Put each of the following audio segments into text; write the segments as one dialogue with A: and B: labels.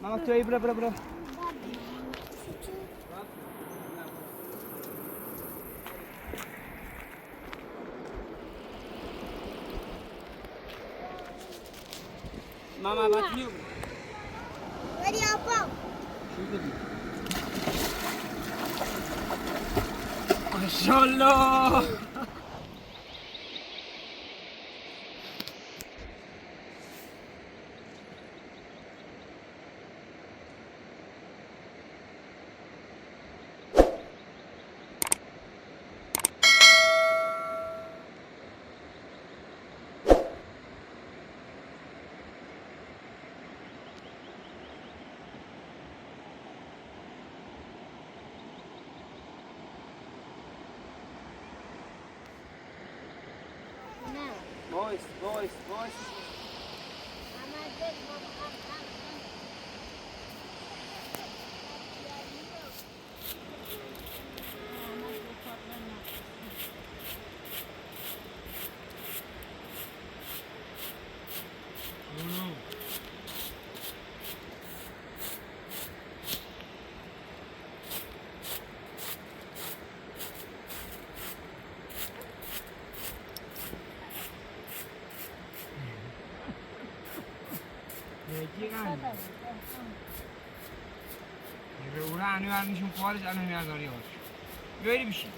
A: Mama tu bra. Mama batıyor.
B: Hadi yapalım.
A: Maşallah. Boys. Ulan vermişim Paris annem yazıyor. Böyle bir şey.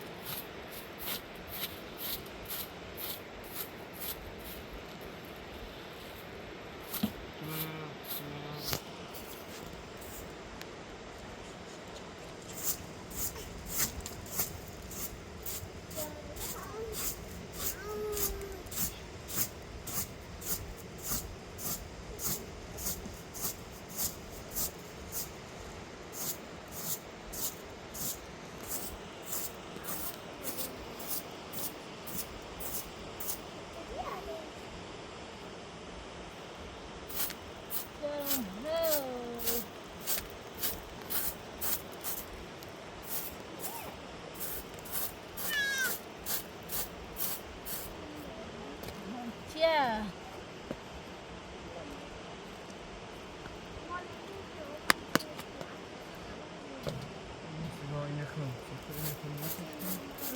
B: Yeah.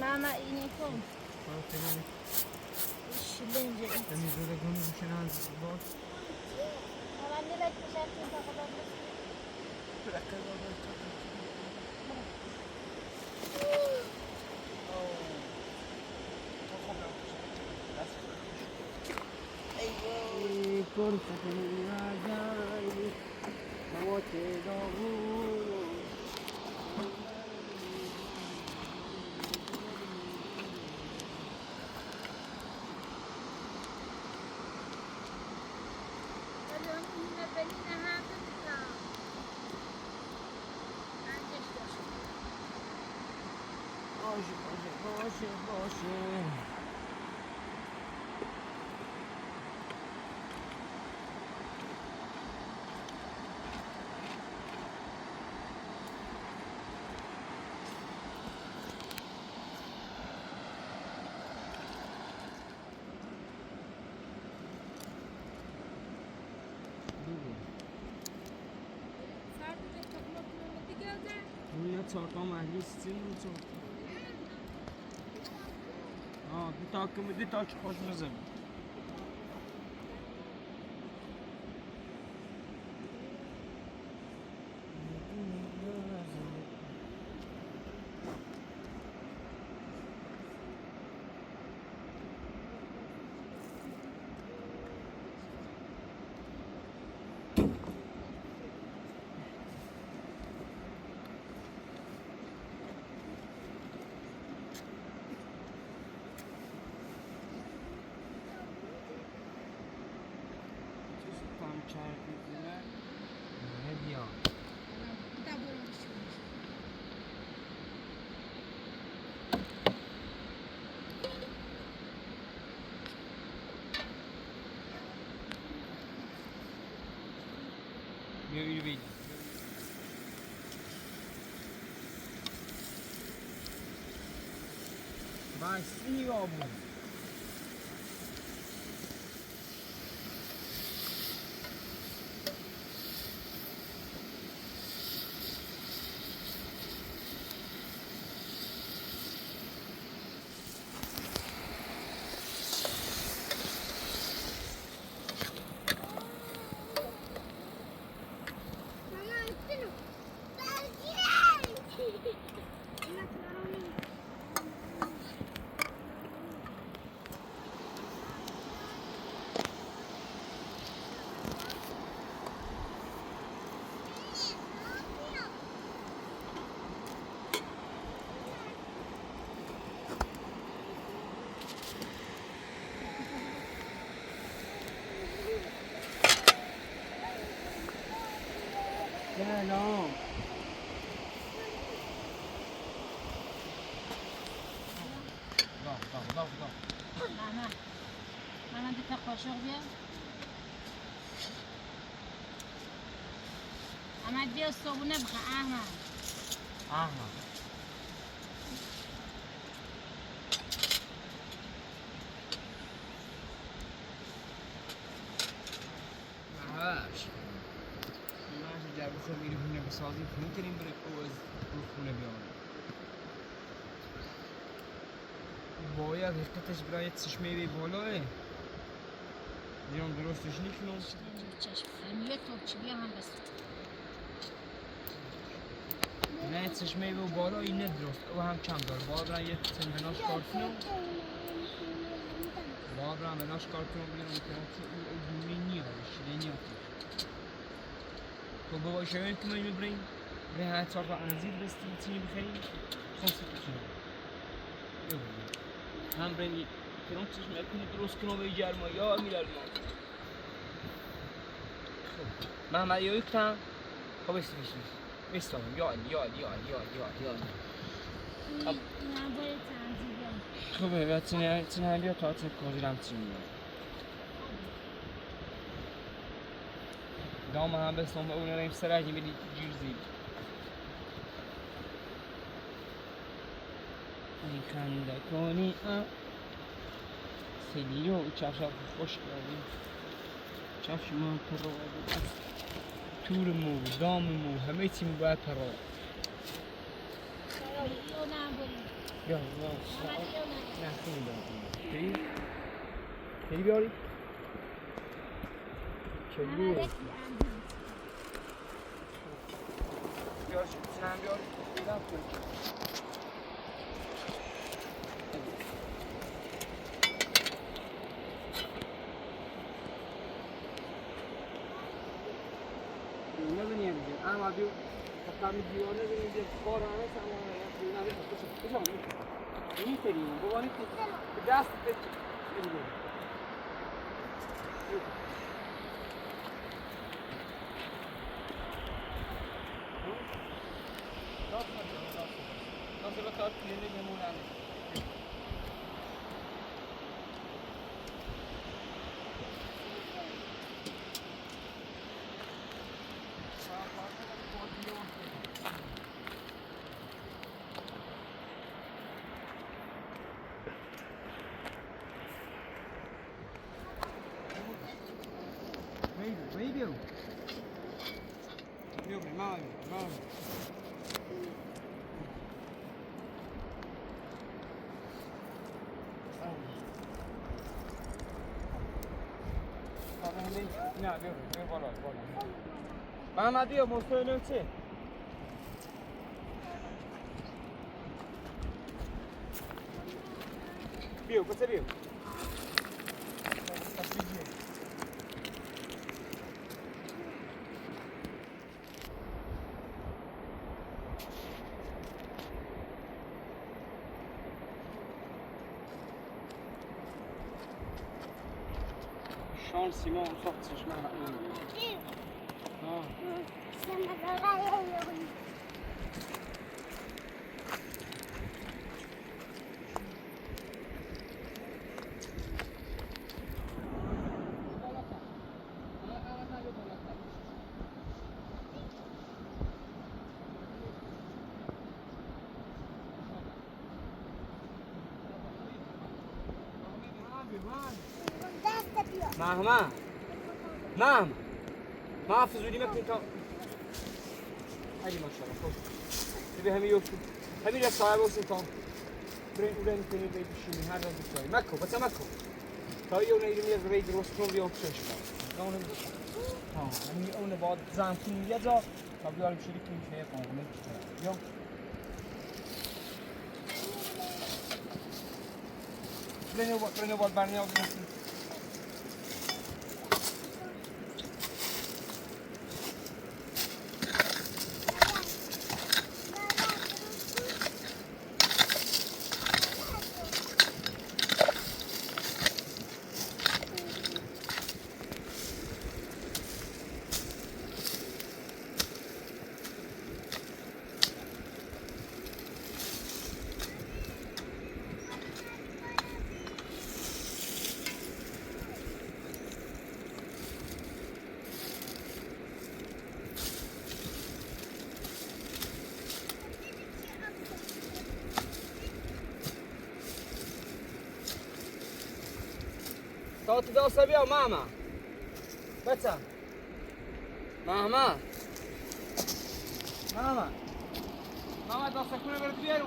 B: Mama ini pun. Şilince. Ben de bekleşerken takılabilirim.
A: Corta con una llave, como te lo juro. Boże. Çortam ahli istin mi çortam? Bir takımı di taç hoşmuza. Yürü bey. Vai sim, ó, mano. سلام. دام.
B: محمد تا قاشق بیا. احمد بیا صابونه بخور احمد.
A: جعبه خود میری خونه بسازیم میتونیم برای او از خونه بیارم باید حقیقتش برای چشمه بی بالاه دیرم درستش نیکنم
B: چشم فهمیه تو چی بیا هم بس
A: نه چشمه بی بالا این درست او هم کم دار باید برای یه تنبناش کار کنم باید برای بناش کار کنم بیارم که او دوری نیادش نیاد تو بابا شاید که من میبریم به هر چهار تا انزیر بستی چی بخریم خاصی کنم هم بریم کنم چشمه کنی درست کنم به جرما یا امیر المان محمد یا یکتم خب بستی میستانم یا علی
B: من باید تنظیم
A: خوبه و چنه هم بیا تا چه کازیرم چی میاد دام هم بستم به اون ریم سرعی میدی جیر زید این خنده کنی خیلی رو چفشم خوش کردیم چفش ما پر رو تور مو دام مو همه چی مو باید پر رو بیا نه خیلی دارم خیلی بیاری؟ چلو بیار چنم بیاری؟ بیدم کن نزنی هم بیار اما بیو کمی دیوار نزنی بیار بار همه سامان نزنی این تریم بابانی که دست بچ Nasıl bakar yerine gemunan. Video. Video mal. نه بیا بالا محمد بیا مستقیم چه بیا کجا بیا شانسی ما اون ساخت چشمه ما فزولی مکنی تا علی ماشاءالله خوب ببین همین یوشو همین را صاحب اوسین تا برین اولین کنی بید بشینی هر روز بسایی مکو بچه مکو تا یه اونه ایرمی از بید درست کنم بیام چشم کنم همین اونه باید زن کنیم یه جا تا بیاریم شریک کنیم شیه کنم بیام برین باید برنیاد بسید تا داسته بیا ماما بچه ماما داسته کنه برد بیارو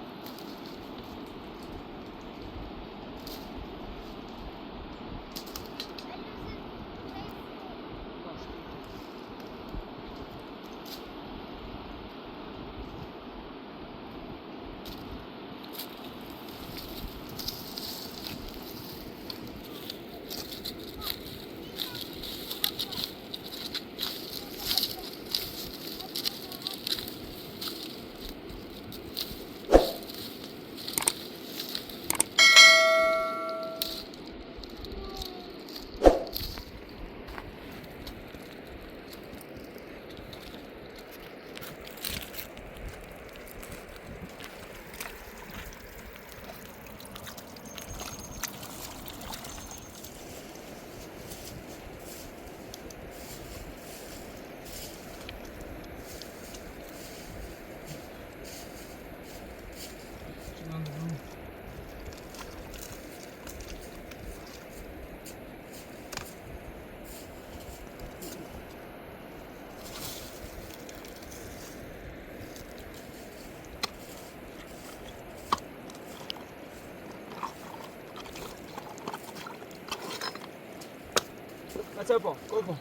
A: بچه پا گل پا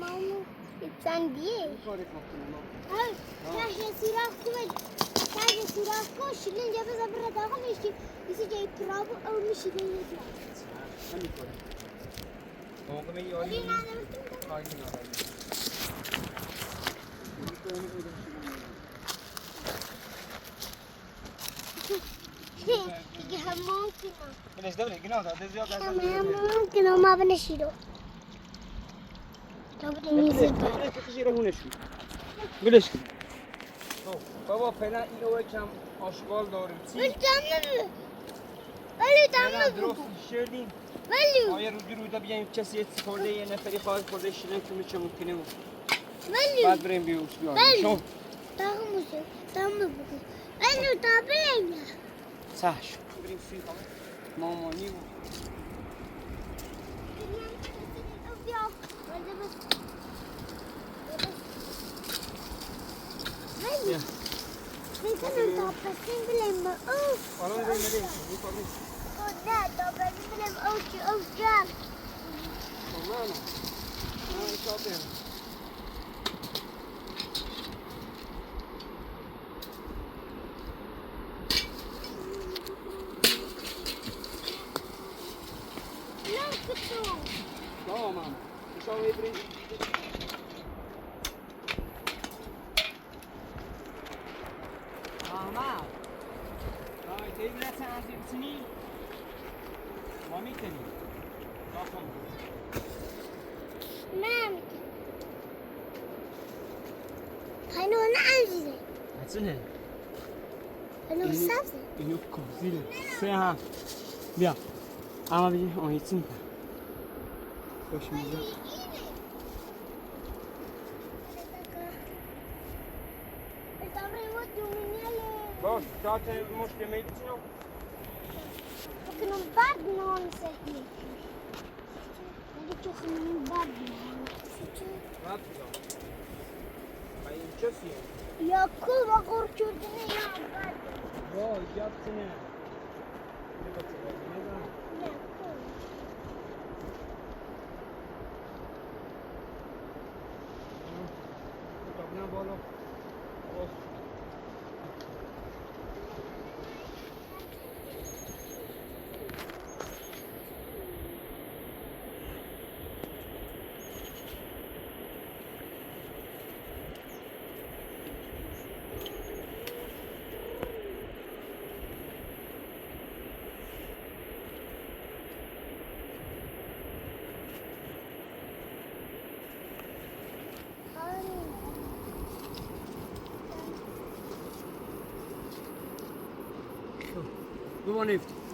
C: Mama, it's on you. تحت سیراه کومه تحت سیراه کو شیلین جا بذار برا داخل میشی میشه جای پراب او میشه دیگه
A: نمی‌کنه موقع می آلی کاری نداره
C: دیگه هم ممکنه
A: بلش دوره گناه داده زیاد
C: هم ممکنه ما بنشیدو تو بنیزی
A: بلش کن بابا فعلا اینو یکم آشغال داریم
C: ولی تمام ولی
A: فعلا
C: تمام
A: درست شدیم
C: ولی
A: آیا روی دا بیایم کسی استفاده یه نفری خواهد خورده شیرین کنه چه ممکنه بود
C: ولی
A: بعد بریم بیوش بیاریم
C: ولی
A: شما
C: تمام بگو ولی تا بریم
A: سهش بریم سوی مامانی بود
C: ولی میتونم تا پسیم بلیم اوف
A: الان بریم بریم می‌کنیم
C: نه تا پسیم بلیم اوف جان
A: تمام نه شاطر تمام شما بریم Ahmet. Ay, devlet azimsini ما میتونیم
C: نه
A: نه
C: الان سبزه
A: اینو کازیله سه هم بیا اما بگی آهیچی میکنم خوش میزه باش ساعت مشکل میتونم
C: ممكن بعد نون سهل نجي تخمين بعد نون
A: بعد بزن ما این چسیه
C: يا كوبا قرشودني يا بعد
A: وای یادتونه نگاه
C: لا كوبا
A: نه بالا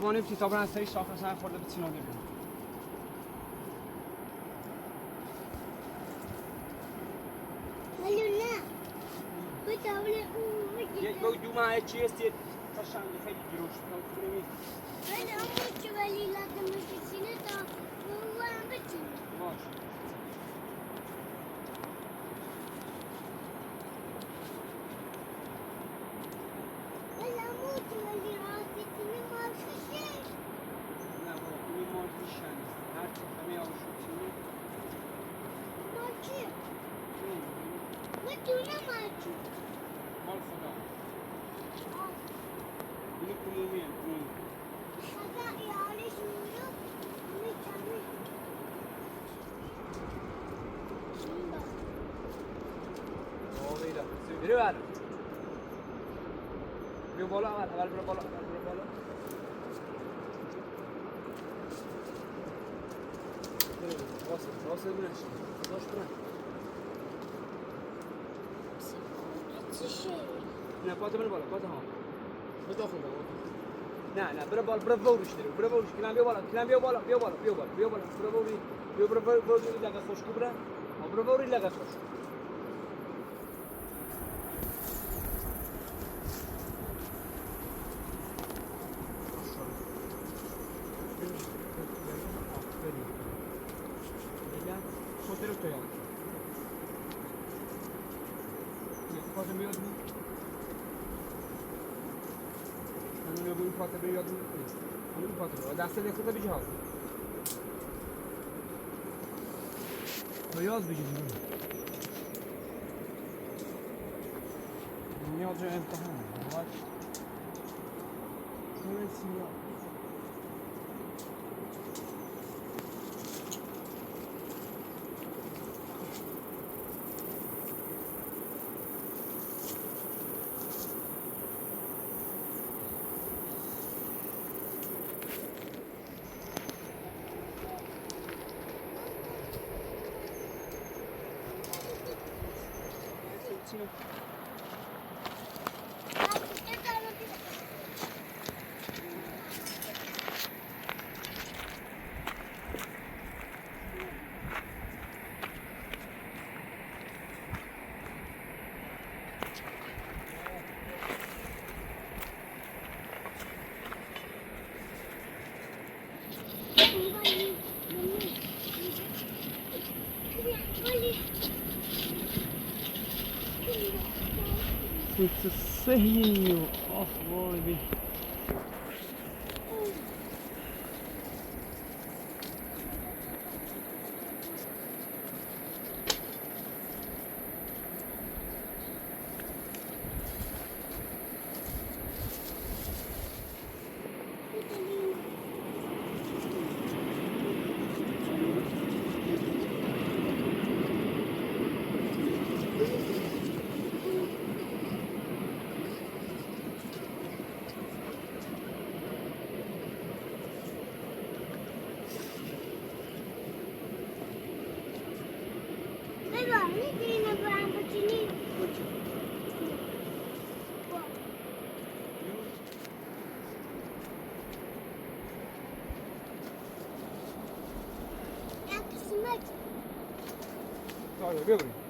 A: بمانیفتی تا برن سری شاخه سر خورده به سیناده بیان
C: هلو لا بتقولي
A: یک دو ماه چی است تا شنگه خیلی گیروش
C: انا امك ولي لازم تشيلها هو عم بتشيل
A: باش
C: ولا اموت ولي راسي ما في شيء
A: نه بابا این مال پیشن هر چی همه آشوب چینی
C: ما شيء بدون ما شيء
A: مال خدا این کمومیه کمومی
C: هذا يعني شنو متعمل
A: آقایلا بری بر بیا بالا اول برو بالا واسه بنش باش برن
C: شيء
A: نه پاتو بره بالا پاتو ها بداخل نه برو بالا برو وورش درو برو وورش کلام بیا بالا بیا بالا برو ووری لگه خوش کو برن برو ووری لگه خوش خودت تو یاد پاتو بیاد همون رو پاتو بیاد همون پاتو دست دست تا بیجا تو یاد بگیریم نیاز رو امتحان باید همه سیاه It's feio. Oh, vole.
C: مک
A: آره ببریم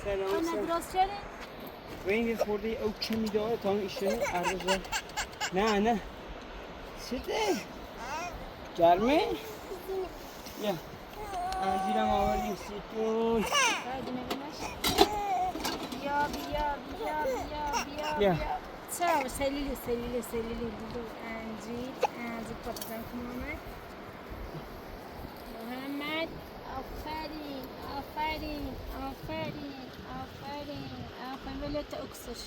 B: سلام درست شده؟
A: و این یه خورده او کمی داره تا اون ایشون ارزا نه چته گرمه یا انجیرم آوردیم سیتون
B: بیا چرا سلیلی بودو انجیر پاتزن کنم محمد آفرین ولت اکسش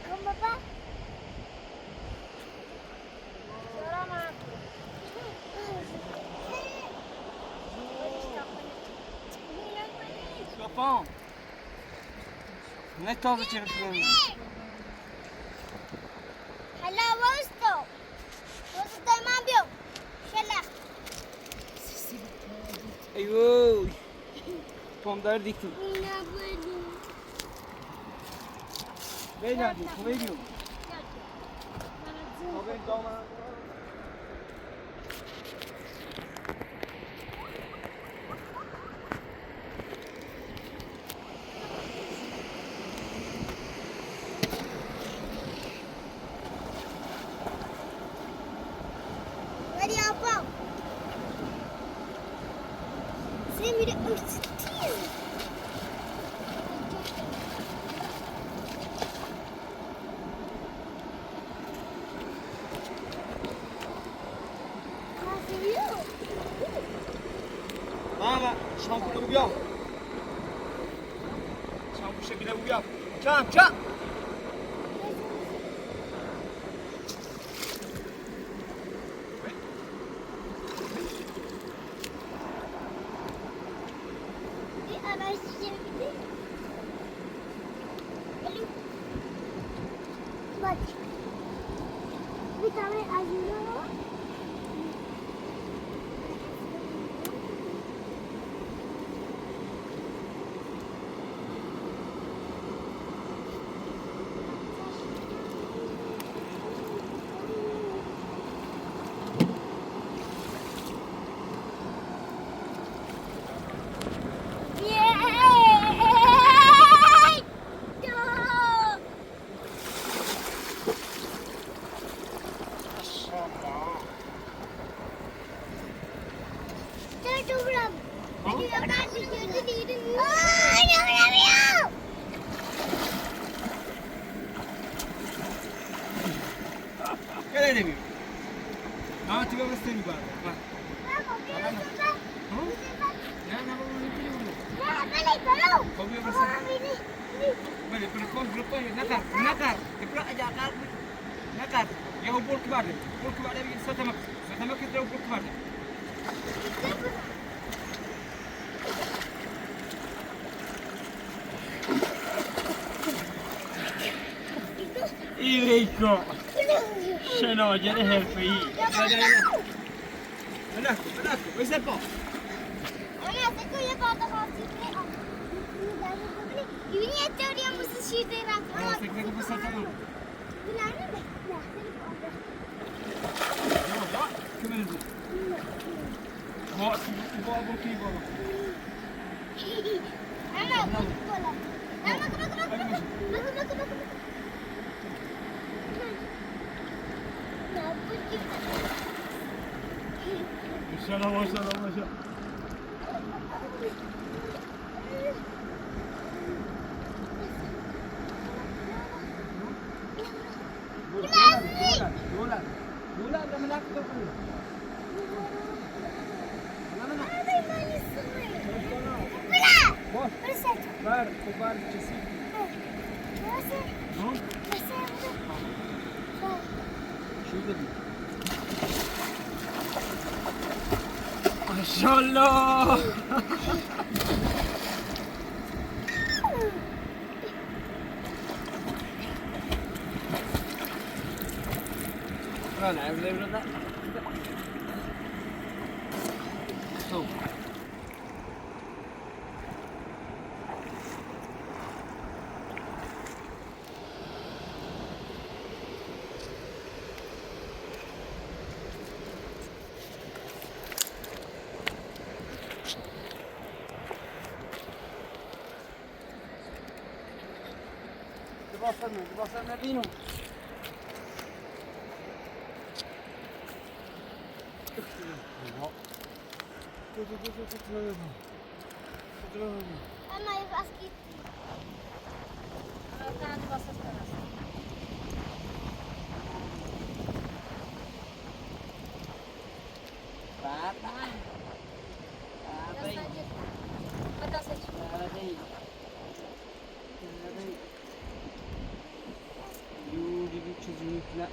C: Kom papa.
A: شپان نه تازه چرا کنی
C: هلا وستو من بیام شلا
A: ایوی پام در دیکتی بیدردی خوبه بیو خوبه دامن Mama, şampuanı uyan. Şampu şekilde uyan. Çam.
C: Peki ya ben de gördü değilim. Aaa inanamıyorum.
A: Gel edemiyorum. Ama tiba bastı bir bari. Bak. Ya ne yapalım ne bileyim bunu.
C: Ya böyle kalau.
A: Kopiya bastı. Balik berkos berapa ya? Nakar. Diprak aja akar. Nakar. Ya ubur ke badan. Ubur ke badan bikin satamak. Satamak kita ubur ke badan. Ireko. Şeno jadi helpi. Anak. Wes apa?
C: Ayah, saya ya kata kasi ni. Ini itu dia mesti cerita rakyat.
A: Oh, saya kena pasal tak mau.
C: Bilang ni dah.
A: Ya, tak. Kemana tu? Bawa buki bawa.
C: Anak, bola. Anak, kena.
A: Maşallah. Bola dah menak tu. Mana? Bos. Bar, kubar cesi. No? Şurada bir. Maşallah. Mana evde burada? So. Dibasarna dino.
C: Ama ya basket.
B: Tanah di basah sekarang. Kata saja.
A: You did choose me to